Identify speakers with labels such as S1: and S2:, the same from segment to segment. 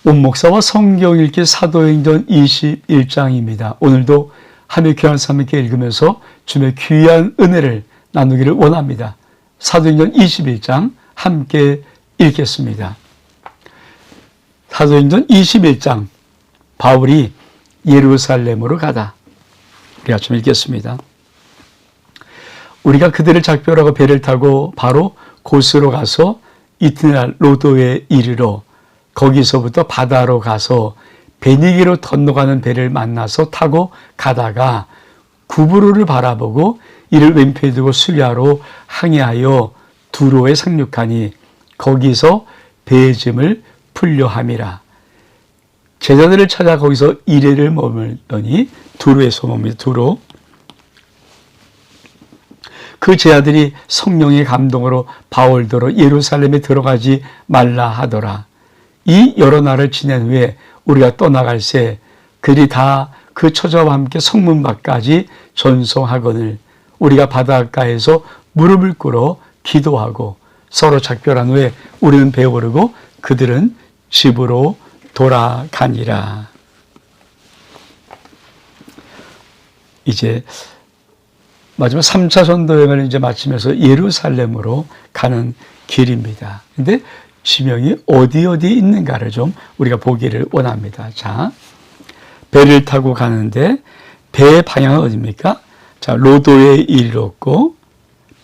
S1: 온 목사와 성경 읽기 사도행전 21장입니다. 오늘도 하며 귀한 사람께 읽으면서 주의 귀한 은혜를 나누기를 원합니다. 사도행전 21장 함께 읽겠습니다. 사도행전 21장 바울이 예루살렘으로 가다. 우리 같이 읽겠습니다. 우리가 그들을 작별하고 배를 타고 바로 곳으로 가서 이튿날 로도에 이르러 거기서부터 바다로 가서 베니게로 건너가는 배를 만나서 타고 가다가 구브로를 바라보고 이를 왼편에 두고 수리아로 항해하여 두로에 상륙하니 거기서 배의 짐을 풀려함이라. 제자들을 찾아 거기서 이레를 머물더니 두로에서 머물다. 두로. 그 제자들이 성령의 감동으로 바울더러 예루살렘에 들어가지 말라 하더라. 이 여러 날을 지낸 후에 우리가 떠나갈새 그들이 다 그 처자와 함께 성문 밖까지 전송하거늘 우리가 바닷가에서 무릎을 꿇어 기도하고 서로 작별한 후에 우리는 배에 오르고 그들은 집으로 돌아가니라. 이제 마지막 3차 전도 여행을 이제 마치면서 예루살렘으로 가는 길입니다. 근데 지명이 어디 있는가를 좀 우리가 보기를 원합니다. 자, 배를 타고 가는데 배의 방향은 어디입니까? 자, 로도에 이르렀고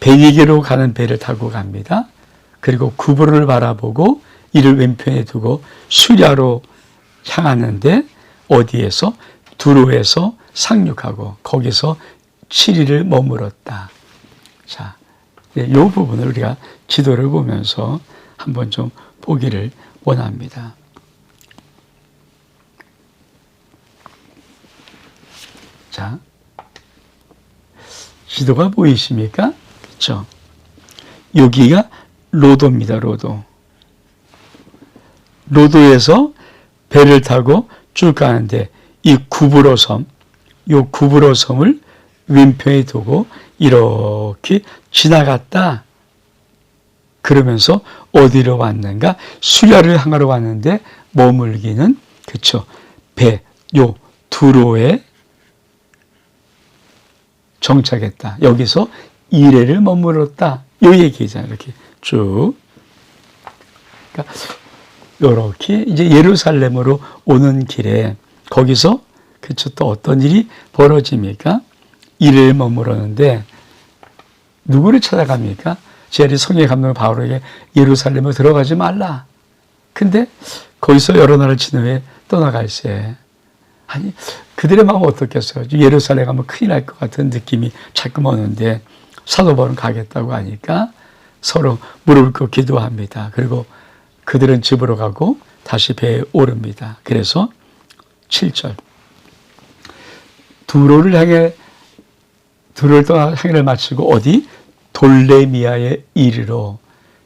S1: 베니게로 가는 배를 타고 갑니다. 그리고 구브로를 바라보고 이를 왼편에 두고 수리아로 향하는데 어디에서? 두로에서 상륙하고 거기서 7일을 머물었다. 자, 이 부분을 우리가 지도를 보면서 한번 좀 보기를 원합니다. 자, 지도가 보이십니까? 그렇죠? 여기가 로도입니다. 로도. 로도에서 배를 타고 쭉 가는데 이 구브로 섬, 이 구브로 섬을 왼편에 두고 이렇게 지나갔다. 그러면서 어디로 왔는가? 수리아를 향하러 왔는데 머물기는 그렇죠. 배, 요 두로에 정착했다. 여기서 이레를 머물렀다. 요 얘기잖아요. 이렇게 쭉. 그러니까 이렇게 이제 예루살렘으로 오는 길에 거기서 그렇죠. 또 어떤 일이 벌어집니까? 이레를 머물렀는데 누구를 찾아갑니까? 제자들이 성령의 감동을 바울에게 예루살렘으로 들어가지 말라. 근데 거기서 여러 날을 지난 후에 떠나갈새. 아니, 그들의 마음은 어떻겠어요? 예루살렘 가면 큰일 날 것 같은 느낌이 자꾸 오는데 사도 바울은 가겠다고 하니까 서로 무릎을 꿇고 기도합니다. 그리고 그들은 집으로 가고 다시 배에 오릅니다. 그래서 7절. 두로를 떠나 항해를 마치고 어디? 돌레미아에 이르러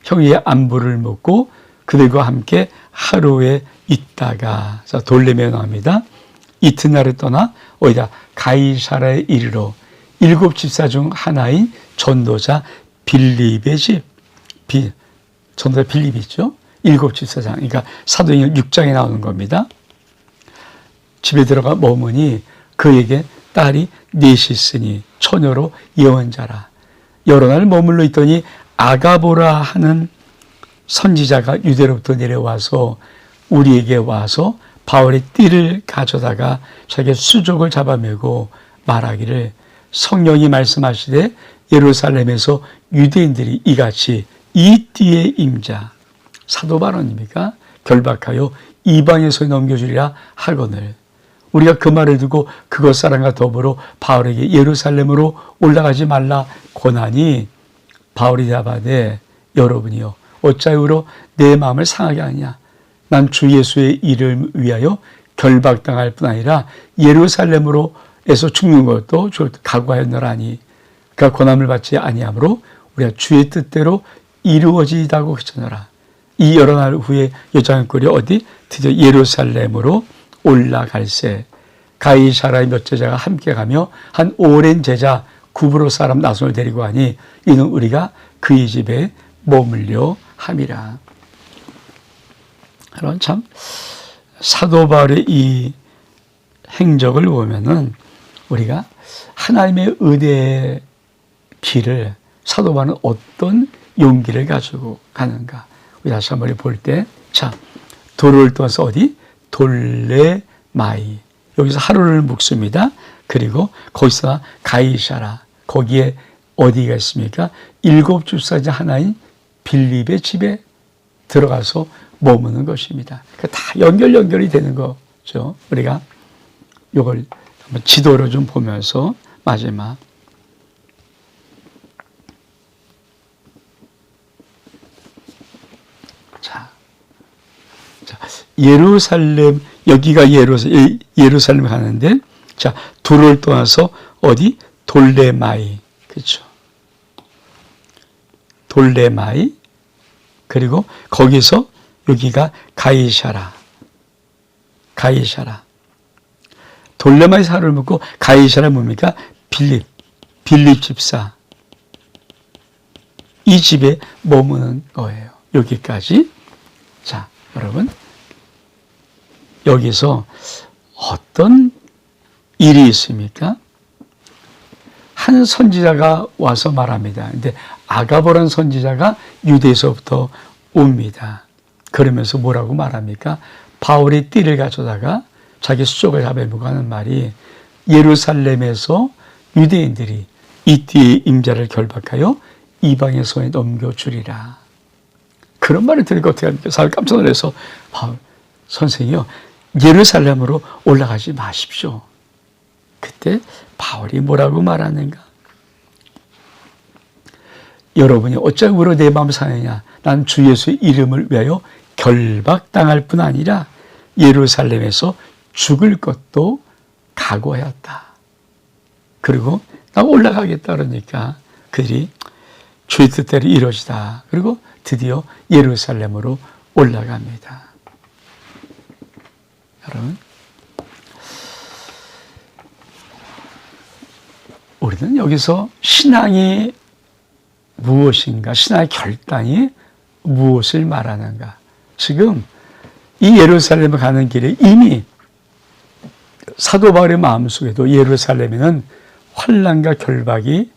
S1: 형의 안부를 묻고 그들과 함께 하루에 있다가, 자, 돌레미아 나옵니다. 이튿날에 떠나 어디다? 가이사라에 이르러 7 집사 중 하나인 전도자 빌립의 집, 전도자 빌립이 있죠. 7 집사장, 그러니까 사도행전 6장에 나오는 겁니다. 집에 들어가 머무니 그에게 딸이 넷이 있으니 처녀로 예언자라. 여러 날 머물러 있더니 아가보라 하는 선지자가 유대로부터 내려와서 우리에게 와서 바울의 띠를 가져다가 자기의 수족을 잡아매고 말하기를 성령이 말씀하시되 예루살렘에서 유대인들이 이같이 이 띠의 임자 사도 바울입니까? 결박하여 이방에서 넘겨주리라 하거늘 우리가 그 말을 두고 그것 사람과 더불어 바울에게 예루살렘으로 올라가지 말라 권하니 바울이 대답하되 여러분이요 어찌하여 내 마음을 상하게 하냐 난 주 예수의 일을 위하여 결박당할 뿐 아니라 예루살렘으로에서 죽는 것도 각오하였노라니 그가 고난을 받지 아니하므로 우리가 주의 뜻대로 이루어지다고 했잖아라. 이 여러 날 후에 여장꾼이 어디? 드디어 예루살렘으로 올라갈새 가이사라의 몇 제자가 함께 가며 한 오랜 제자 구브로 사람 나손을 데리고 가니 이는 우리가 그의 집에 머물려 함이라. 그런 참 사도 바울의 이 행적을 보면은 우리가 하나님의 은혜의 길을 사도 바울은 어떤 용기를 가지고 가는가. 우리 다시 한번 볼 때, 자, 도로를 떠나서 어디? 돌레마이. 여기서 하루를 묵습니다. 그리고 거기서 가이사라. 거기에 어디가 있습니까? 7집사자 하나인 빌립의 집에 들어가서 머무는 것입니다. 다 연결이 되는 거죠. 우리가 이걸 한번 지도로 좀 보면서 마지막. 자, 예루살렘, 여기가 예루살렘 가는데, 자, 도로를 떠나서 어디? 돌레마이. 그렇죠. 돌레마이. 그리고 거기서 여기가 가이사라. 돌레마이에서 하루를 묵고 가이사라 뭡니까? 빌립 집사. 이 집에 머무는 거예요. 여기까지. 자, 여러분. 여기서 어떤 일이 있습니까? 한 선지자가 와서 말합니다. 근데 아가보라는 선지자가 유대에서부터 옵니다. 그러면서 뭐라고 말합니까? 바울이 띠를 가져다가 자기 수족을 잡아보고 하는 말이, 예루살렘에서 유대인들이 이 띠의 임자를 결박하여 이방의 손에 넘겨주리라. 그런 말을 들으니까 어떻게 합니까? 사실 깜짝 놀라서, 바울 선생이요, 예루살렘으로 올라가지 마십시오. 그때 바울이 뭐라고 말하는가? 여러분이 어쩌고 내 마음 상하냐? 난 주 예수의 이름을 위하여 결박당할 뿐 아니라 예루살렘에서 죽을 것도 각오하였다. 그리고 나 올라가겠다 그러니까 그들이 주의 뜻대로 이루어지다. 그리고 드디어 예루살렘으로 올라갑니다. 여러분, 우리는 여기서 신앙이 무엇인가, 신앙의 결단이 무엇을 말하는가. 지금 이 예루살렘에 가는 길에 이미 사도 바울의 마음속에도 예루살렘에는 환난과 결박이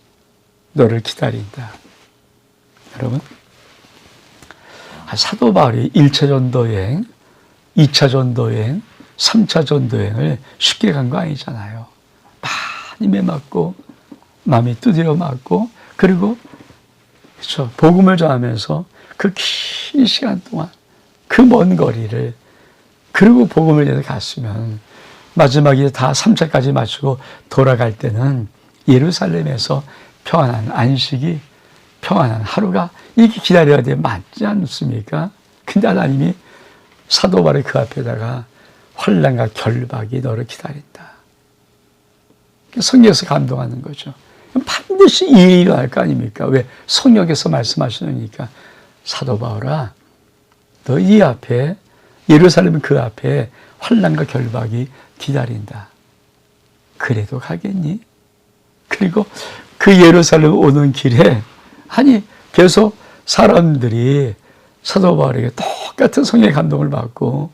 S1: 너를 기다린다. 여러분, 사도 바울이 1차 전도여행, 2차 전도여행, 3차 전도여행을 쉽게 간 거 아니잖아요. 많이 매맞고 마음이 두드려 맞고, 그리고 그렇죠, 복음을 전하면서 그 긴 시간 동안 그 먼 거리를, 그리고 복음을 전해 갔으면 마지막에 다 3차까지 마치고 돌아갈 때는 예루살렘에서 평안한 안식이, 평안한 하루가 이렇게 기다려야 돼 맞지 않습니까? 근데 하나님이 사도 바울의 그 앞에다가 환난과 결박이 너를 기다린다. 성경에서 감동하는 거죠. 반드시 이 일이 일어날 거 아닙니까? 왜? 성경에서 말씀하시니까. 사도 바울아, 너 이 앞에, 예루살렘 그 앞에 환난과 결박이 기다린다. 그래도 가겠니? 그리고 그 예루살렘 오는 길에, 아니, 계속 사람들이 사도 바울에게 똑같은 성령의 감동을 받고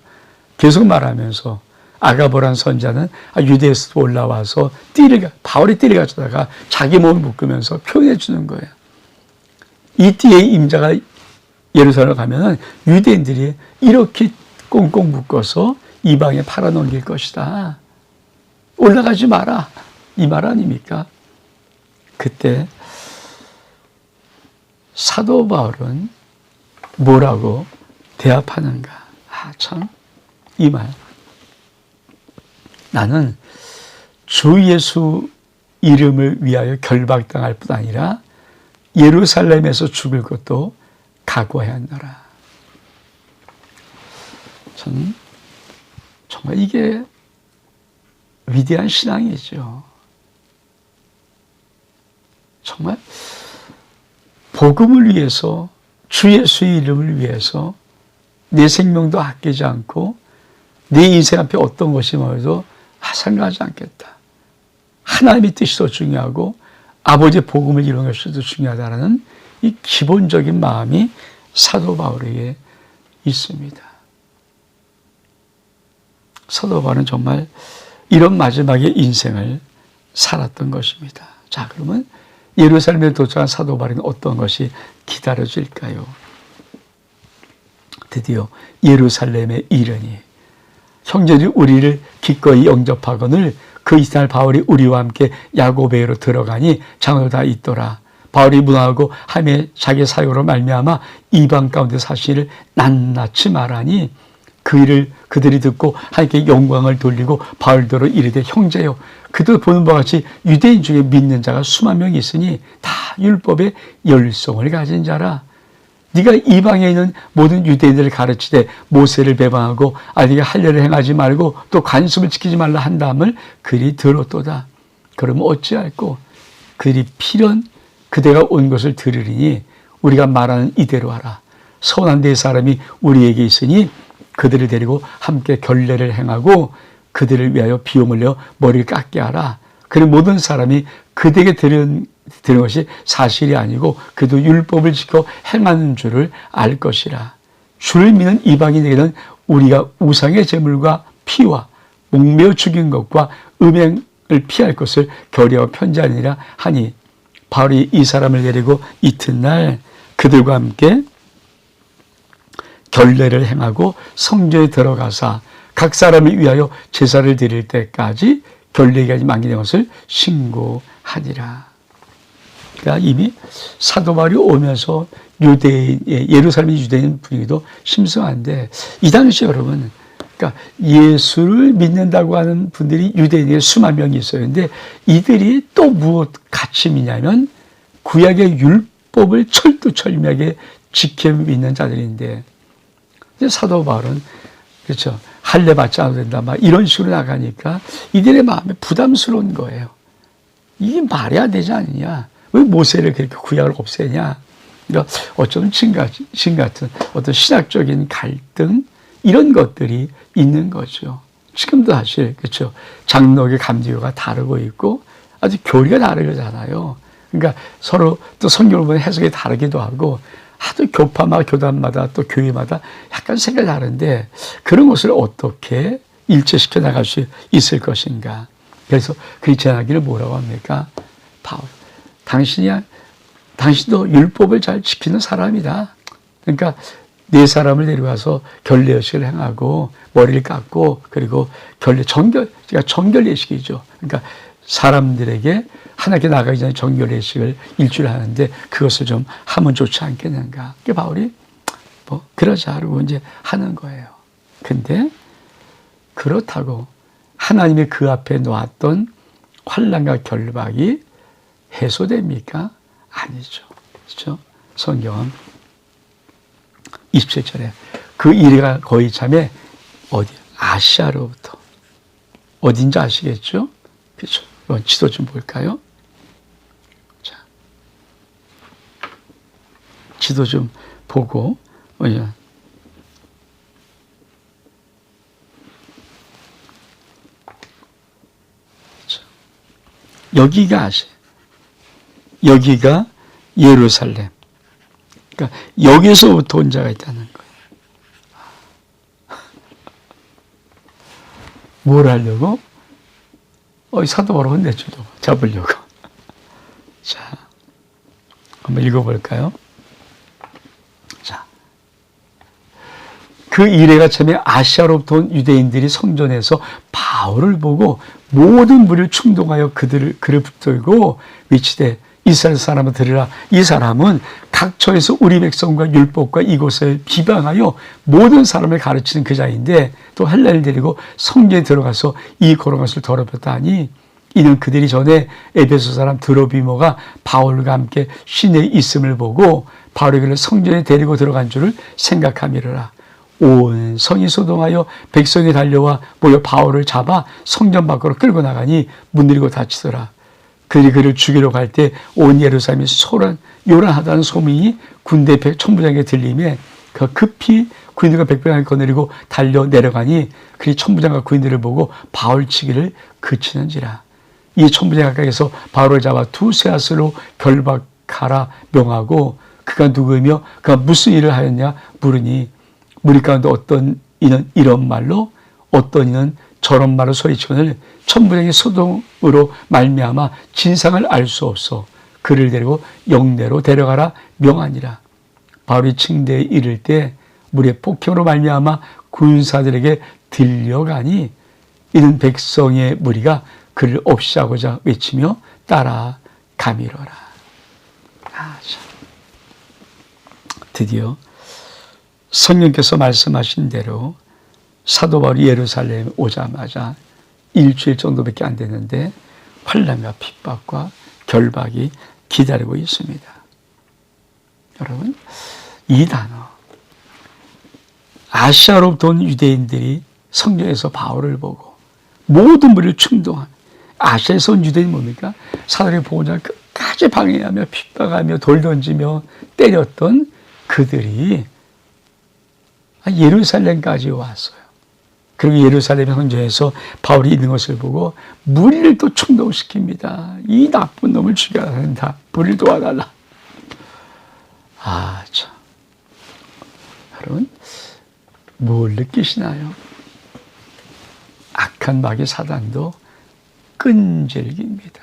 S1: 계속 말하면서, 아가보란 선자는 유대에서 올라와서 바울이 띠를 가져다가 자기 몸을 묶으면서 표현해 주는 거예요. 이 띠의 임자가 예루살렘 가면은 유대인들이 이렇게 꽁꽁 묶어서 이방에 팔아넘길 것이다. 올라가지 마라. 이 말 아닙니까? 그때 사도 바울은 뭐라고 대합하는가? 참, 이 말. 나는 주 예수 이름을 위하여 결박당할 뿐 아니라 예루살렘에서 죽을 것도 각오해야 한다라. 저는 정말 이게 위대한 신앙이죠. 정말 복음을 위해서, 주 예수의 이름을 위해서 내 생명도 아끼지 않고 내 인생 앞에 어떤 것이 뭐래도 상관하지 않겠다. 하나님의 뜻이 더 중요하고 아버지의 복음을 이루는 것이 더 중요하다는 이 기본적인 마음이 사도 바울에게 있습니다. 사도 바울은 정말 이런 마지막의 인생을 살았던 것입니다. 자, 그러면 예루살렘에 도착한 사도 바울은 어떤 것이 기다려질까요? 드디어 예루살렘에 이르니 형제들이 우리를 기꺼이 영접하거늘 그 이튿날 바울이 우리와 함께 야고베로 들어가니 장로 다 있더라. 바울이 문화하고 함에 자기 사역으로 말미암아 이방 가운데 사실을 낱낱이 말하니 그 일을 그들이 듣고 하나님께 영광을 돌리고 바울더러 이르되 형제여 그도 보는 바와 같이 유대인 중에 믿는 자가 수만 명이 있으니 다 율법의 열성을 가진 자라. 네가 이방에 있는 모든 유대인들을 가르치되 모세를 배반하고 네가 할례를 행하지 말고 또 관습을 지키지 말라 한다음을 그들이 들었도다. 그러면 어찌할꼬 그들이 필연 그대가 온 것을 들으리니 우리가 말하는 이대로 하라. 선한 네 사람이 우리에게 있으니 그들을 데리고 함께 결례를 행하고 그들을 위하여 비용을 내어 머리를 깎게 하라. 그리고 모든 사람이 그대에게 들은 것이 사실이 아니고 그도 율법을 지켜 행하는 줄을 알 것이라. 주를 믿는 이방인에게는 우리가 우상의 제물과 피와 목매어 죽인 것과 음행을 피할 것을 결의하고 편지하니라 하니 바울이 이 사람을 데리고 이튿날 그들과 함께 결례를 행하고 성전에 들어가사 각 사람을 위하여 제사를 드릴 때까지 결례가 만기된 것을 신고하니라. 그러니까 이미 사도 바울이 오면서 예루살렘의 유대인 분위기도 심성한데 이 당시 여러분, 그러니까 예수를 믿는다고 하는 분들이 유대인에 수만 명이 있어요. 근데 이들이 또 무엇 가침이냐면 구약의 율법을 철두철미하게 지켜 믿는 자들인데 사도 바울은 그렇죠. 할례 받지 않아도 된다. 막 이런 식으로 나가니까 이들의 마음에 부담스러운 거예요. 이게 말해야 되지 않느냐. 왜 모세를 그렇게 구약을 없애냐. 그러니까 어쩌면 진 같은 어떤 신학적인 갈등 이런 것들이 있는 거죠. 지금도 사실 그렇죠. 장로의 감리교가 다르고 있고 아주 교리가 다르잖아요. 그러니까 서로 또 성경을 보면 해석이 다르기도 하고 하도 교파마다 교단마다 또 교회마다 약간 생각이 다른데 그런 것을 어떻게 일치시켜 나갈 수 있을 것인가. 그래서 그리스도인에게 뭐라고 합니까? 바울, 당신도 율법을 잘 지키는 사람이다. 그러니까 네 사람을 데려와서 결례 예식을 행하고 머리를 깎고 그리고 정결 예식이죠. 그러니까 사람들에게 하나님께 나가기 전에 정결 예식을 일주일 하는데 그것을 좀 하면 좋지 않겠는가. 그게 바울이 그러자 하고 이제 하는 거예요. 근데 그렇다고 하나님이 그 앞에 놓았던 환난과 결박이 해소됩니까? 아니죠. 그렇죠? 성경은 27절에 그 이래가 거의 참에 아시아로부터 어딘지 아시겠죠? 그렇죠. 이번 지도 좀 볼까요? 자, 지도 좀 보고 여기가 아시아, 여기가 예루살렘. 그러니까 여기서부터 온 자가 있다는 거예요. 뭘 하려고? 사도 바로 혼내주려고, 잡으려고. 자, 한번 읽어볼까요? 자, 그 이래가 참에 아시아로부터 온 유대인들이 성전에서 바울을 보고 모든 무리를 충동하여 그를 붙들고 외치되 이스라엘 사람을 들으라. 이 사람은 각처에서 우리 백성과 율법과 이곳을 비방하여 모든 사람을 가르치는 그 자인데 또 헬라를 데리고 성전에 들어가서 이 거룩한 것을 더럽혔다 하니 이는 그들이 전에 에베소 사람 드로비모가 바울과 함께 시내에 있음을 보고 바울에게 성전에 데리고 들어간 줄을 생각함이라. 온 성이 소동하여 백성이 달려와 모여 바울을 잡아 성전 밖으로 끌고 나가니 문들이고 닫히더라. 그들이 그를 죽이러 갈 때 온 예루살렘이 요란하다는 소문이 군대 천부장에게 들리매 그 급히 군인들과 백병을 거느리고 달려 내려가니 그리 천부장과 군인들을 보고 바울 치기를 그치는지라. 이 천부장 가까이에서 바울을 잡아 두 쇠앗으로 결박하라 명하고 그가 누구이며 그가 무슨 일을 하였냐 물으니 무리 가운데 어떤 이는 이런 말로 어떤 이는 저런 말을 소리치거늘 천부장의 소동으로 말미암아 진상을 알 수 없어 그를 데리고 영내로 데려가라 명하니라. 바울이 층대에 이를 때 물의 폭행으로 말미암아 군사들에게 들려가니 이는 백성의 무리가 그를 없이하고자 외치며 따라가미러라. 드디어 성령께서 말씀하신 대로 사도 바울이 예루살렘에 오자마자 일주일 정도밖에 안 됐는데 환난과 핍박과 결박이 기다리고 있습니다. 여러분, 이 단어, 아시아로부터 온 유대인들이 성경에서 바울을 보고 모든 무리를 충동한 아시아에서 온 유대인이 뭡니까? 사도의 복음을 끝까지 방해하며 핍박하며 돌 던지며 때렸던 그들이 예루살렘까지 왔어요. 그리고 예루살렘 성전에서 바울이 있는 것을 보고 무리를 또 충동시킵니다. 이 나쁜 놈을 죽여야 한다. 무리를 도와달라. 참. 여러분, 뭘 느끼시나요? 악한 마귀 사단도 끈질깁니다.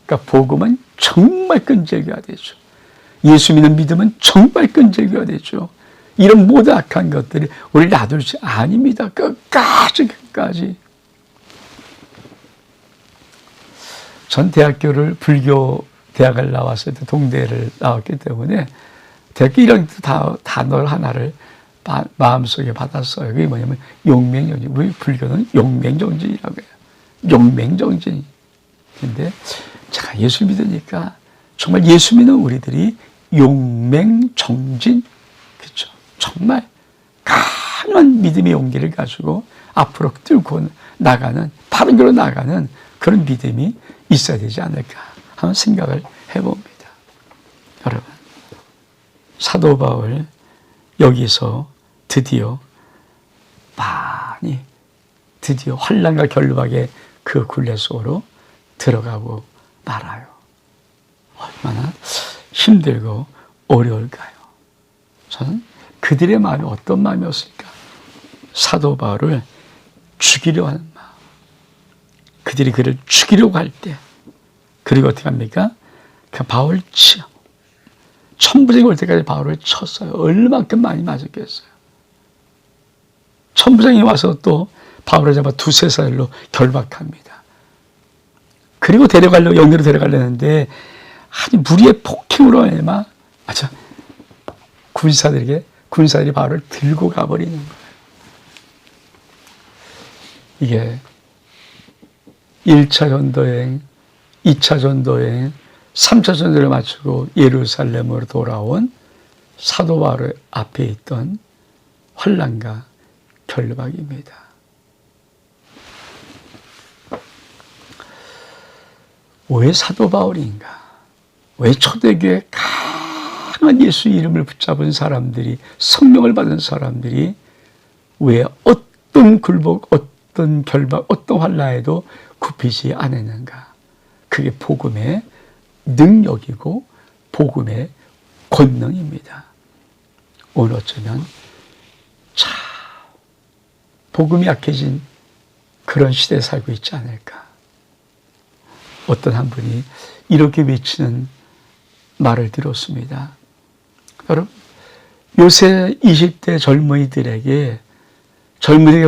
S1: 그러니까 복음은 정말 끈질겨야 되죠. 예수 믿는 믿음은 정말 끈질겨야 되죠. 이런 모든 악한 것들이 우리를 놔둘 수 아닙니다. 끝까지. 전 대학교를 불교 대학을 나왔을 때 동대를 나왔기 때문에 대학교 1학년 때 단어 하나를 마음속에 받았어요. 그게 뭐냐면 용맹정진. 우리 불교는 용맹정진이라고 해요. 용맹정진. 근데 제가 예수 믿으니까 정말 예수 믿는 우리들이 용맹정진. 그렇죠. 정말 강한 믿음의 용기를 가지고 앞으로 뚫고 나가는, 바른 길로 나가는 그런 믿음이 있어야 되지 않을까 하는 생각을 해봅니다. 여러분, 사도 바울 여기서 드디어 환난과 결박의 그 굴레 속으로 들어가고 말아요. 얼마나 힘들고 어려울까요? 저는 그들의 마음이 어떤 마음이었을까? 사도 바울을 죽이려 하는 마음. 그들이 그를 죽이려고 할 때, 그리고 어떻게 합니까? 바울 천부장이 올 때까지 바울을 쳤어요. 얼마큼 많이 맞았겠어요. 천부장이 와서 또 바울을 잡아 두세 살로 결박합니다. 그리고 영내로 데려가려는데 무리의 폭행으로 말미암아 군사들이 바울을 들고 가버리는 거예요. 이게 1차 전도여행, 2차 전도여행, 3차 전도를 마치고 예루살렘으로 돌아온 사도 바울 앞에 있던 환난과 결박입니다. 왜 사도 바울인가? 왜 초대교회 강한 예수 이름을 붙잡은 사람들이, 성령을 받은 사람들이 왜 어떤 굴복, 어떤 결박, 어떤 환난에도 굽히지 않았는가? 그게 복음의 능력이고 복음의 권능입니다. 오늘 어쩌면 복음이 약해진 그런 시대에 살고 있지 않을까? 어떤 한 분이 이렇게 외치는 말을 들었습니다. 여러분, 요새 20대 젊은이들에게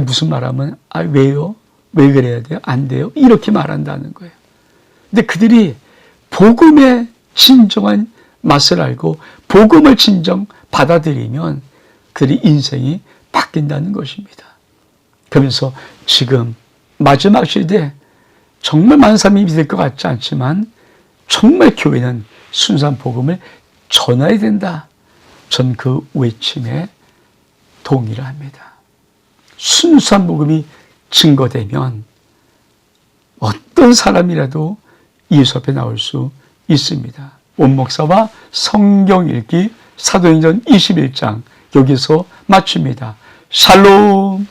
S1: 무슨 말하면 왜요? 왜 그래야 돼요? 안 돼요? 이렇게 말한다는 거예요. 근데 그들이 복음의 진정한 맛을 알고 복음을 진정 받아들이면 그들의 인생이 바뀐다는 것입니다. 그러면서 지금 마지막 시대에 정말 많은 사람이 믿을 것 같지 않지만 정말 교회는 순수한 복음을 전해야 된다. 전 그 외침에 동의를 합니다. 순수한 복음이 증거되면 어떤 사람이라도 예수 앞에 나올 수 있습니다. 원목사와 성경 읽기 사도행전 21장 여기서 마칩니다. 샬롬.